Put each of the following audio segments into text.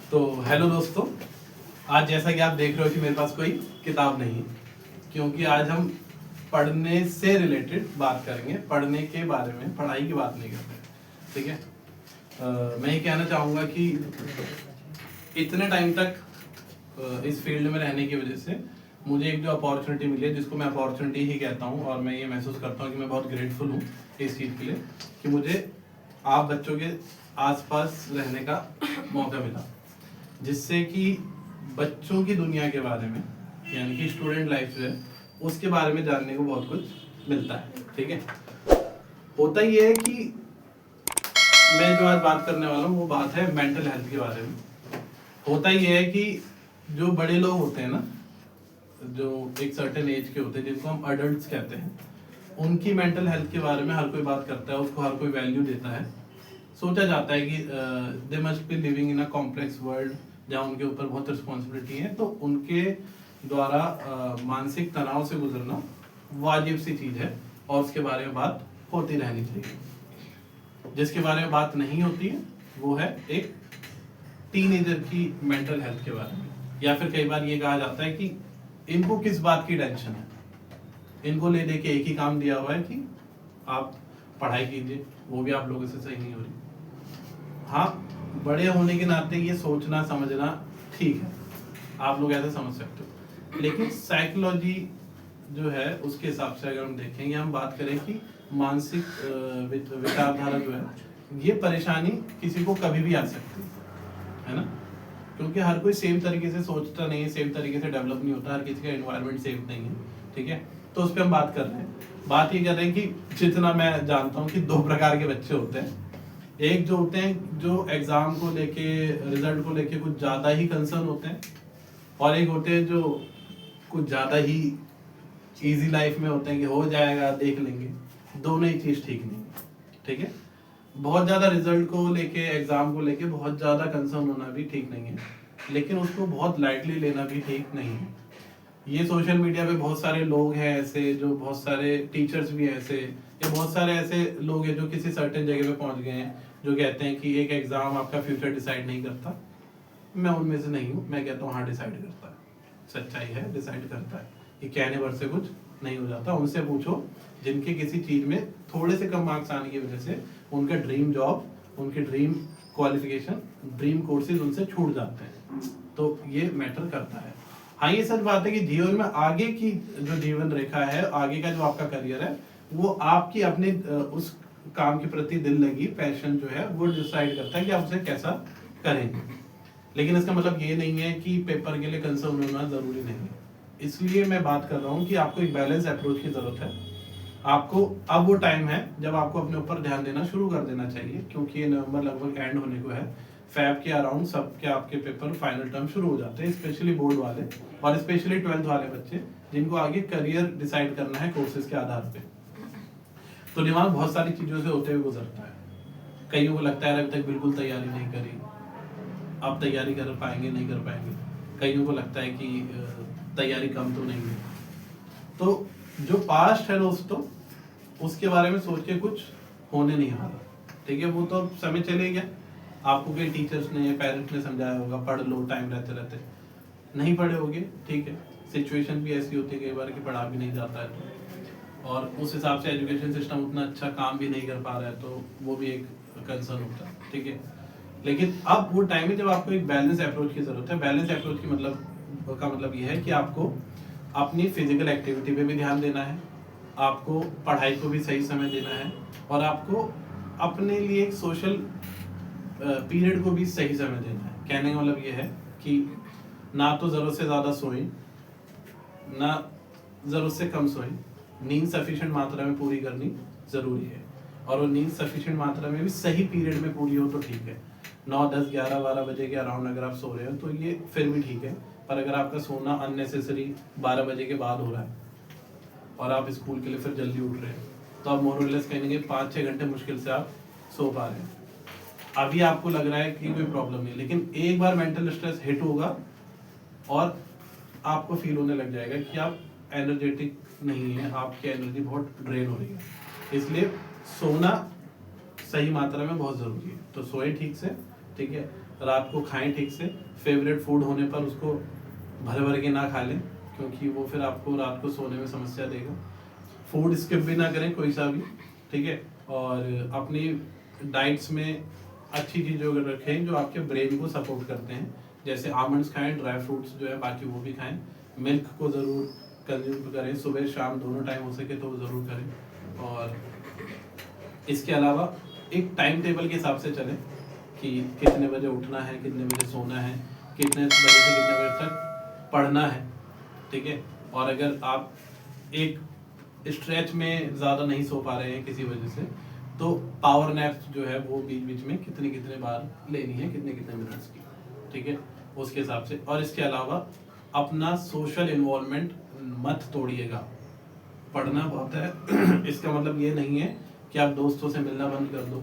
तो हेलो दोस्तों, आज जैसा कि आप देख रहे हो कि मेरे पास कोई किताब नहीं है, क्योंकि आज हम पढ़ने से रिलेटेड बात करेंगे। पढ़ने के बारे में, पढ़ाई की बात नहीं करते, ठीक है। मैं ये कहना चाहूँगा कि इतने टाइम तक इस फील्ड में रहने की वजह से मुझे एक जो अपॉर्चुनिटी मिली है, जिसको मैं अपॉर्चुनिटी ही कहता हूँ, और मैं ये महसूस करता हूँ कि मैं बहुत ग्रेटफुल हूँ इस चीज़ के लिए कि मुझे आप बच्चों के आसपास रहने का मौका मिला, जिससे कि बच्चों की दुनिया के बारे में, यानी कि स्टूडेंट लाइफ जो है उसके बारे में जानने को बहुत कुछ मिलता है, ठीक है। होता ये है कि मैं जो आज बात करने वाला हूँ वो बात है मेंटल हेल्थ के बारे में। होता ये है कि जो बड़े लोग होते हैं ना, जो एक सर्टेन एज के होते हैं, जिनको हम अडल्ट्स कहते हैं, उनकी मेंटल हेल्थ के बारे में हर कोई बात करता है, उसको हर कोई वैल्यू देता है। सोचा जाता है कि they must be living in a complex world, जहाँ उनके ऊपर बहुत रिस्पॉन्सिबिलिटी है, तो उनके द्वारा मानसिक तनाव से गुजरना वाजिब सी चीज़ है, और उसके बारे में बात होती रहनी चाहिए। जिसके बारे में बात नहीं होती है वो है एक टीनेजर की मेंटल हेल्थ के बारे में। या फिर कई बार ये कहा जाता है कि इनको किस बात की टेंशन है, इनको ले दे के एक ही काम दिया हुआ है कि आप पढ़ाई कीजिए, वो भी आप लोगों से सही नहीं हो रही। हाँ, बड़े होने के नाते ये सोचना समझना ठीक है, आप लोग ऐसे समझ सकते हो, लेकिन साइकोलॉजी जो है उसके हिसाब से अगर हम देखेंगे, हम बात करें कि मानसिक विचारधारा जो है, ये परेशानी किसी को कभी भी आ सकती है ना, क्योंकि हर कोई सेम तरीके से सोचता नहीं है, सेम तरीके से डेवलप नहीं होता, हर किसी का एनवायरनमेंट सेम नहीं है, ठीक है। तो उस पर हम बात कर रहे हैं, बात ये कर रहे हैं कि जितना मैं जानता हूँ कि दो प्रकार के बच्चे होते हैं। एक जो होते हैं जो एग्जाम को लेके, रिजल्ट को लेके कुछ ज्यादा ही कंसर्न होते हैं, और एक होते हैं जो कुछ ज्यादा ही इजी लाइफ में होते हैं कि हो जाएगा, देख लेंगे। दोनों ही चीज ठीक नहीं है, ठीक है। बहुत ज्यादा रिजल्ट को लेके, एग्जाम को लेके बहुत ज्यादा कंसर्न होना भी ठीक नहीं है, लेकिन उसको बहुत लाइटली लेना भी ठीक नहीं है। ये सोशल मीडिया पे बहुत सारे लोग हैं ऐसे, जो बहुत सारे टीचर्स भी हैं ऐसे, या बहुत सारे ऐसे लोग हैं जो किसी सर्टेन जगह पे पहुंच गए हैं, जो कहते हैं कि एक एग्जाम आपका फ्यूचर डिसाइड नहीं करता। मैं उनमें से नहीं हूँ, मैं कहता हूँ हाँ डिसाइड करता है, सच्चाई है, डिसाइड करता है। ये कहने भर से कुछ नहीं हो जाता। उनसे पूछो जिनके किसी चीज में थोड़े से कम मार्क्स आने की वजह से उनका ड्रीम जॉब, उनके ड्रीम क्वालिफिकेशन, ड्रीम कोर्सेज उनसे छूट जाते हैं। तो ये मैटर करता है। हाँ, ये सच बात है कि जीवन में आगे की जो जीवन रेखा है, आगे का जो आपका करियर है, वो आपकी अपने उस काम के प्रति दिल लगी, पैशन जो है वो डिसाइड करता है कि आप उसे कैसा करेंगे। लेकिन इसका मतलब ये नहीं है कि पेपर के लिए कंसर्न होना जरूरी नहीं है। इसलिए मैं बात कर रहा हूँ कि आपको एक बैलेंस अप्रोच की जरूरत है। आपको अब वो टाइम है जब आपको अपने ऊपर ध्यान देना शुरू कर देना चाहिए, क्योंकि ये नवंबर लगभग एंड होने को है। फैब के अराउंड सबके आपके पेपर फाइनल टर्म शुरू हो जाते हैं, स्पेशली बोर्ड वाले और स्पेशली 12th वाले बच्चे, जिनको आगे करियर डिसाइड करना है कोर्सेज के आधार पे। तो दिमाग बहुत सारी चीजों से होते हुए गुजरता है। कईयों को लगता है अभी तक बिल्कुल तैयारी नहीं करी, आप तैयारी कर पाएंगे नहीं कर पाएंगे। कईयों को लगता है कि तैयारी कम तो नहीं है। तो जो पास्ट है दोस्तों, उसके बारे में सोच के कुछ होने नहीं वाला, ठीक है। वो तो समय चले गया, आपको कई टीचर्स ने, पेरेंट्स ने समझाया होगा पढ़ लो, टाइम रहते रहते नहीं पढ़े होगे, ठीक है। सिचुएशन भी ऐसी होती है कई बार कि पढ़ा भी नहीं जाता है, तो और उस हिसाब से एजुकेशन सिस्टम उतना अच्छा काम भी नहीं कर पा रहा है, तो वो भी एक कंसर्न होता है, ठीक है। लेकिन अब वो टाइम है जब आपको एक बैलेंस अप्रोच की जरूरत है। बैलेंस अप्रोच की मतलब ये है कि आपको अपनी फिजिकल एक्टिविटी पे भी ध्यान देना है, आपको पढ़ाई को भी सही समय देना है, और आपको अपने लिए एक सोशल पीरियड को भी सही समय देना है। कहने का मतलब ये है कि ना तो जरूरत से ज्यादा सोए, ना जरूरत से कम सोए। नींद सफिशिएंट मात्रा में पूरी करनी जरूरी है, और वो नींद सफिशिएंट मात्रा में भी सही पीरियड में पूरी हो तो ठीक है। 9, 10, 11, 12 बजे के अराउंड अगर आप सो रहे हो तो ये फिर भी ठीक है, पर अगर आपका सोना अननेसेसरी 12 बजे के बाद हो रहा है और आप स्कूल के लिए फिर जल्दी उठ रहे हैं, तो आप मोर और लेस कहेंगे 5-6 घंटे मुश्किल से आप सो पा रहे हैं। अभी आपको लग रहा है कि कोई प्रॉब्लम नहीं, लेकिन एक बार मेंटल स्ट्रेस हिट होगा और आपको फील होने लग जाएगा कि आप एनर्जेटिक नहीं है, आपकी एनर्जी बहुत ड्रेन हो रही है। इसलिए सोना सही मात्रा में बहुत जरूरी है। तो सोए ठीक से, ठीक है। रात को खाएं ठीक से, फेवरेट फूड होने पर उसको भर भर के ना खा लें, क्योंकि वो फिर आपको रात को सोने में समस्या देगा। फूड स्किप भी ना करें कोई सा भी, ठीक है। और अपनी डाइट्स में अच्छी चीज़ों को रखें जो आपके ब्रेन को सपोर्ट करते हैं, जैसे आमंड्स खाएं, ड्राई फ्रूट्स जो है बाकी वो भी खाएं, मिल्क को ज़रूर कंज्यूम करें, सुबह शाम दोनों टाइम हो सके तो वो ज़रूर करें। और इसके अलावा एक टाइम टेबल के हिसाब से चलें कि कितने बजे उठना है, कितने बजे सोना है, कितने बजे से कितने बजे तक पढ़ना है, ठीक है। और अगर आप एक स्ट्रेच में ज़्यादा नहीं सो पा रहे हैं किसी वजह से, तो पावर नैप्स जो है वो बीच बीच में कितनी कितने बार लेनी है, कितने कितने मिनट्स की, ठीक है, उसके हिसाब से। और इसके अलावा अपना सोशल इन्वॉल्वमेंट मत तोड़िएगा। पढ़ना बहुत है इसका मतलब ये नहीं है कि आप दोस्तों से मिलना बंद कर दो,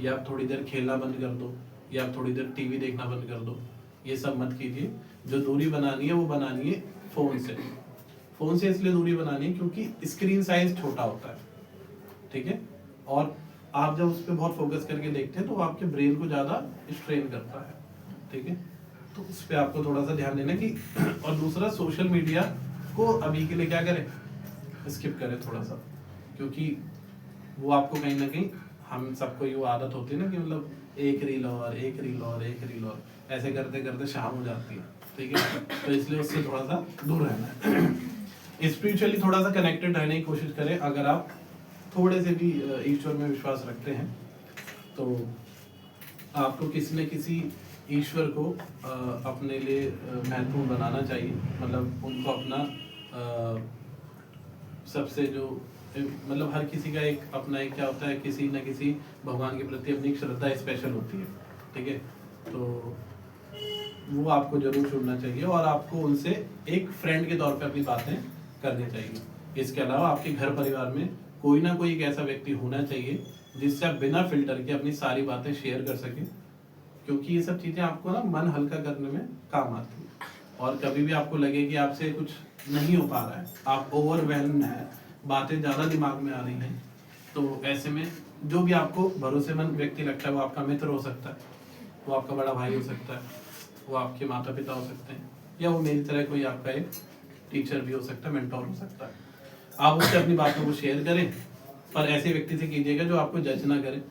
या आप थोड़ी देर खेलना बंद कर दो, या आप थोड़ी देर टीवी देखना बंद कर दो, ये सब मत कीजिए। जो दूरी बनानी है वो बनानी है फ़ोन से। फ़ोन से इसलिए दूरी बनानी है क्योंकि स्क्रीन साइज छोटा होता है, ठीक है। और आप जब उस पर बहुत फोकस करके देखते हैं तो आपके ब्रेन को ज़्यादा स्ट्रेन करता है, ठीक है। तो उस पर आपको थोड़ा सा ध्यान देना कि और दूसरा, सोशल मीडिया को अभी के लिए क्या करें, स्किप करें थोड़ा सा, क्योंकि वो आपको कहीं ना कहीं, हम सबको ये आदत होती है ना कि मतलब एक रील और एक रील और एक रील और ऐसे करते करते शाम हो जाती है, ठीक है। तो इसलिए उससे थोड़ा सा दूर रहना है। स्पिरिचुअली थोड़ा सा कनेक्टेड रहने की कोशिश करें। अगर आप थोड़े से भी ईश्वर में विश्वास रखते हैं तो आपको किसी न किसी ईश्वर को अपने लिए महत्वपूर्ण बनाना चाहिए, मतलब उनको अपना सबसे जो, मतलब हर किसी का एक अपना एक क्या होता है, किसी न किसी भगवान के प्रति अपनी श्रद्धा स्पेशल होती है, ठीक है। तो वो आपको जरूर चुनना चाहिए और आपको उनसे एक फ्रेंड के तौर पे अपनी बातें करनी चाहिए। इसके अलावा आपके घर परिवार में कोई ना कोई एक ऐसा व्यक्ति होना चाहिए जिससे आप बिना फिल्टर के अपनी सारी बातें शेयर कर सकें, क्योंकि ये सब चीज़ें आपको ना मन हल्का करने में काम आती है। और कभी भी आपको लगे कि आपसे कुछ नहीं हो पा रहा है, आप ओवरवेल्म है, बातें ज़्यादा दिमाग में आ रही हैं, तो ऐसे में जो भी आपको भरोसेमंद व्यक्ति लगता है, वो आपका मित्र हो सकता है, वो आपका बड़ा भाई हो सकता है, वो आपके माता पिता हो सकते हैं, या वो मेरी तरह कोई आपका एक टीचर भी हो सकता है, मेंटोर हो सकता है। आप उससे अपनी बातों को शेयर करें, पर ऐसे व्यक्ति से कीजिएगा जो आपको जज ना करे,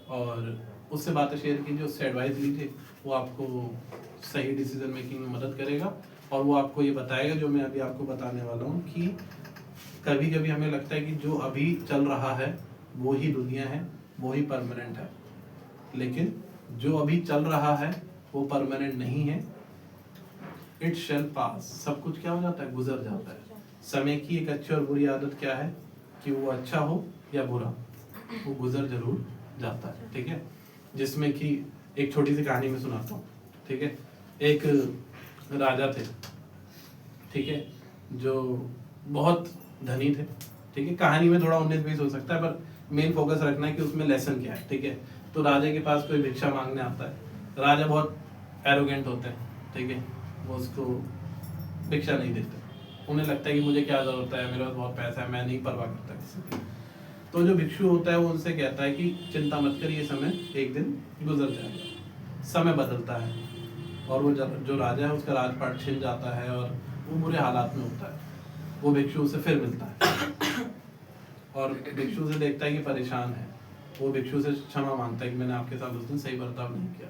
और उससे बातें शेयर कीजिए, उससे एडवाइस लीजिए, वो आपको सही डिसीजन मेकिंग में मदद करेगा। और वो आपको ये बताएगा जो मैं अभी आपको बताने वाला हूँ, कि कभी कभी हमें लगता है कि जो अभी चल रहा है वो ही दुनिया है, वो ही परमानेंट है, लेकिन जो अभी चल रहा है वो परमानेंट नहीं है। इट शैल पास, सब कुछ क्या हो जाता है, गुजर जाता है। समय की एक अच्छी और बुरी आदत क्या है कि वो अच्छा हो या बुरा, वो गुजर जरूर जाता है, ठीक है। जिसमें कि एक छोटी सी कहानी में सुनाता हूँ, ठीक है। एक राजा थे, ठीक है, जो बहुत धनी थे, ठीक है। कहानी में थोड़ा 19-20 हो सकता है, पर मेन फोकस रखना है कि उसमें लेसन क्या है, ठीक है। तो राजा के पास कोई भिक्षा मांगने आता है, राजा बहुत एरोगेंट होते हैं, ठीक है, वो उसको भिक्षा नहीं देते, उन्हें लगता है कि मुझे क्या जरूरत है, मेरे पास बहुत पैसा है, मैं नहीं परवाह करता किसी की। तो जो भिक्षु होता है वो उनसे कहता है कि चिंता मत कर, ये समय एक दिन गुजर जाएगा। समय बदलता है और वो जो राजा है उसका राजपाट छिन जाता है और वो बुरे हालात में होता है। वो भिक्षु से फिर मिलता है और भिक्षु से देखता है कि परेशान है, वो भिक्षु से क्षमा मांगता है कि मैंने आपके साथ उस दिन सही बर्ताव नहीं किया।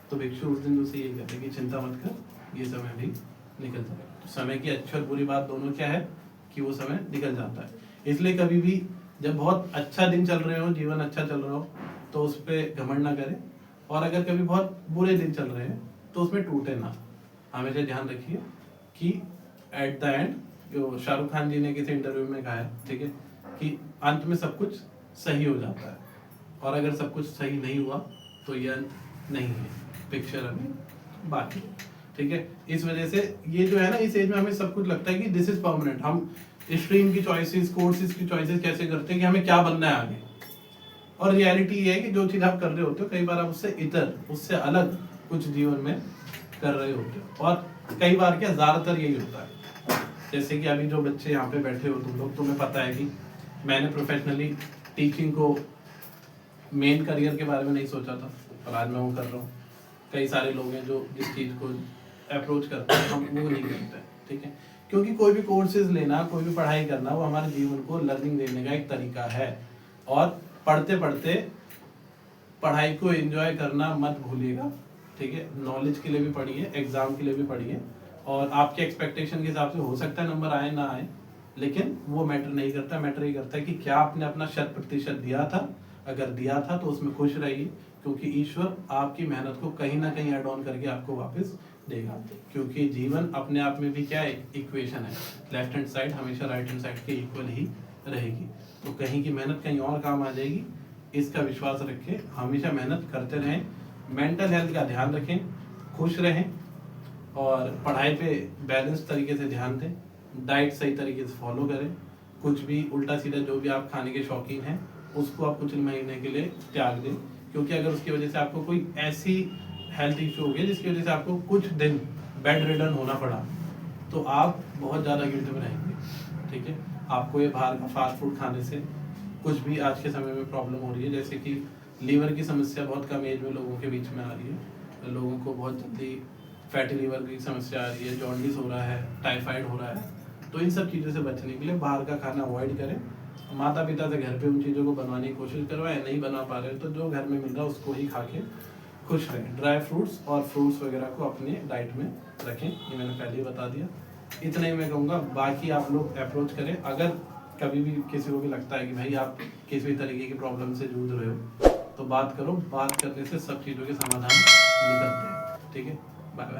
तो भिक्षु उस दिन उसे ये कहता है कि चिंता मत कर, ये समय भी निकल जाएगा। तो समय की अच्छी और बुरी बात दोनों क्या है कि वो समय निकल जाता है। इसलिए कभी भी जब बहुत अच्छा दिन चल रहे हो, जीवन अच्छा चल रहा हो, तो उस पर घमंड ना करें, और अगर कभी बहुत बुरे दिन चल रहे हैं तो उसमें टूटे ना। हमेशा ध्यान रखिए कि एट द एंड, जो शाहरुख खान जी ने किसी इंटरव्यू में कहा है, ठीक है, कि अंत में सब कुछ सही हो जाता है, और अगर सब कुछ सही नहीं हुआ तो ये अंत नहीं है, पिक्चर अभी बाकी, ठीक है। इस वजह से ये जो है ना, इस एज में हमें सब कुछ लगता है कि दिस इज परमानेंट। हम स्ट्रीम की चॉइसेस, कोर्सेज की चॉइसेस कैसे करते हैं कि हमें क्या बनना है आगे, और रियलिटी ये है कि जो चीज आप कर रहे होते हो कई बार आप उससे इतर, उससे अलग कुछ जीवन में कर रहे होते हो, और कई बार क्या, ज्यादातर यही होता है। जैसे कि अभी जो बच्चे यहाँ पे बैठे हो तुम लोग, तुम्हें पता है कि मैंने प्रोफेशनली टीचिंग को मेन करियर के बारे में नहीं सोचा था, और आज मैं वो कर रहा हूँ। कई सारे लोग हैं जो जिस चीज़ को अप्रोच करते हैं हम वो नहीं करते, ठीक है। क्योंकि कोई भी कोर्सेज लेना, कोई भी पढ़ाई करना, वो हमारे जीवन को लर्निंग देने का एक तरीका है। और पढ़ते पढ़ते पढ़ाई को एंजॉय करना मत भूलिएगा, ठीक है। नॉलेज के लिए भी पढ़िए, एग्जाम के लिए भी पढ़िए, और आपके एक्सपेक्टेशन के हिसाब से हो सकता है नंबर आए ना आए, लेकिन वो मैटर नहीं करता। मैटर ये करता है कि क्या आपने अपना 100% दिया था। अगर दिया था तो उसमें खुश रहिए, क्योंकि ईश्वर आपकी मेहनत को कहीं ना कहीं ऐड ऑन करके आपको वापस देगा। क्योंकि जीवन अपने आप में भी क्या इक्वेशन है, लेफ्ट हैंड साइड हमेशा राइट हैंड साइड के इक्वल ही रहेगी। तो कहीं की मेहनत कहीं और काम आ जाएगी, इसका विश्वास रखें। हमेशा मेहनत करते रहें, मेंटल हेल्थ का ध्यान रखें, खुश रहें, और पढ़ाई पे बैलेंस तरीके से ध्यान दें, डाइट सही तरीके से फॉलो करें। कुछ भी उल्टा सीधा जो भी आप खाने के शौकीन हैं उसको आप कुछ महीने के लिए त्याग दें, क्योंकि अगर उसकी वजह से आपको कोई ऐसी हेल्थ इशू हो गया जिसकी वजह से आपको कुछ दिन बेड रिडन होना पड़ा, तो आप बहुत ज़्यादा गिल्ट में रहेंगे, ठीक है। आपको ये बाहर का फास्ट फूड खाने से कुछ भी आज के समय में प्रॉब्लम हो रही है, जैसे कि लीवर की समस्या बहुत कम एज में लोगों के बीच में आ रही है, लोगों को बहुत जल्दी फैटी लीवर की समस्या आ रही है, जॉन्डिस हो रहा है, टाइफाइड हो रहा है। तो इन सब चीज़ों से बचने के लिए बाहर का खाना अवॉइड करें। माता पिता से घर पे उन चीज़ों को बनवाने की कोशिश करवाएं, नहीं बना पा रहे तो जो घर में मिल रहा है उसको ही खा के खुश रहें। ड्राई फ्रूट्स और फ्रूट्स वगैरह को अपने डाइट में रखें, ये मैंने पहले ही बता दिया। इतना ही मैं कहूँगा, बाकी आप लोग अप्रोच करें। अगर कभी भी किसी को भी लगता है कि भाई आप किसी भी तरीके की प्रॉब्लम से जूझ रहे हो तो बात करो, बात करने से सब चीज़ों के समाधान निकलते हैं, ठीक है। Bye bye.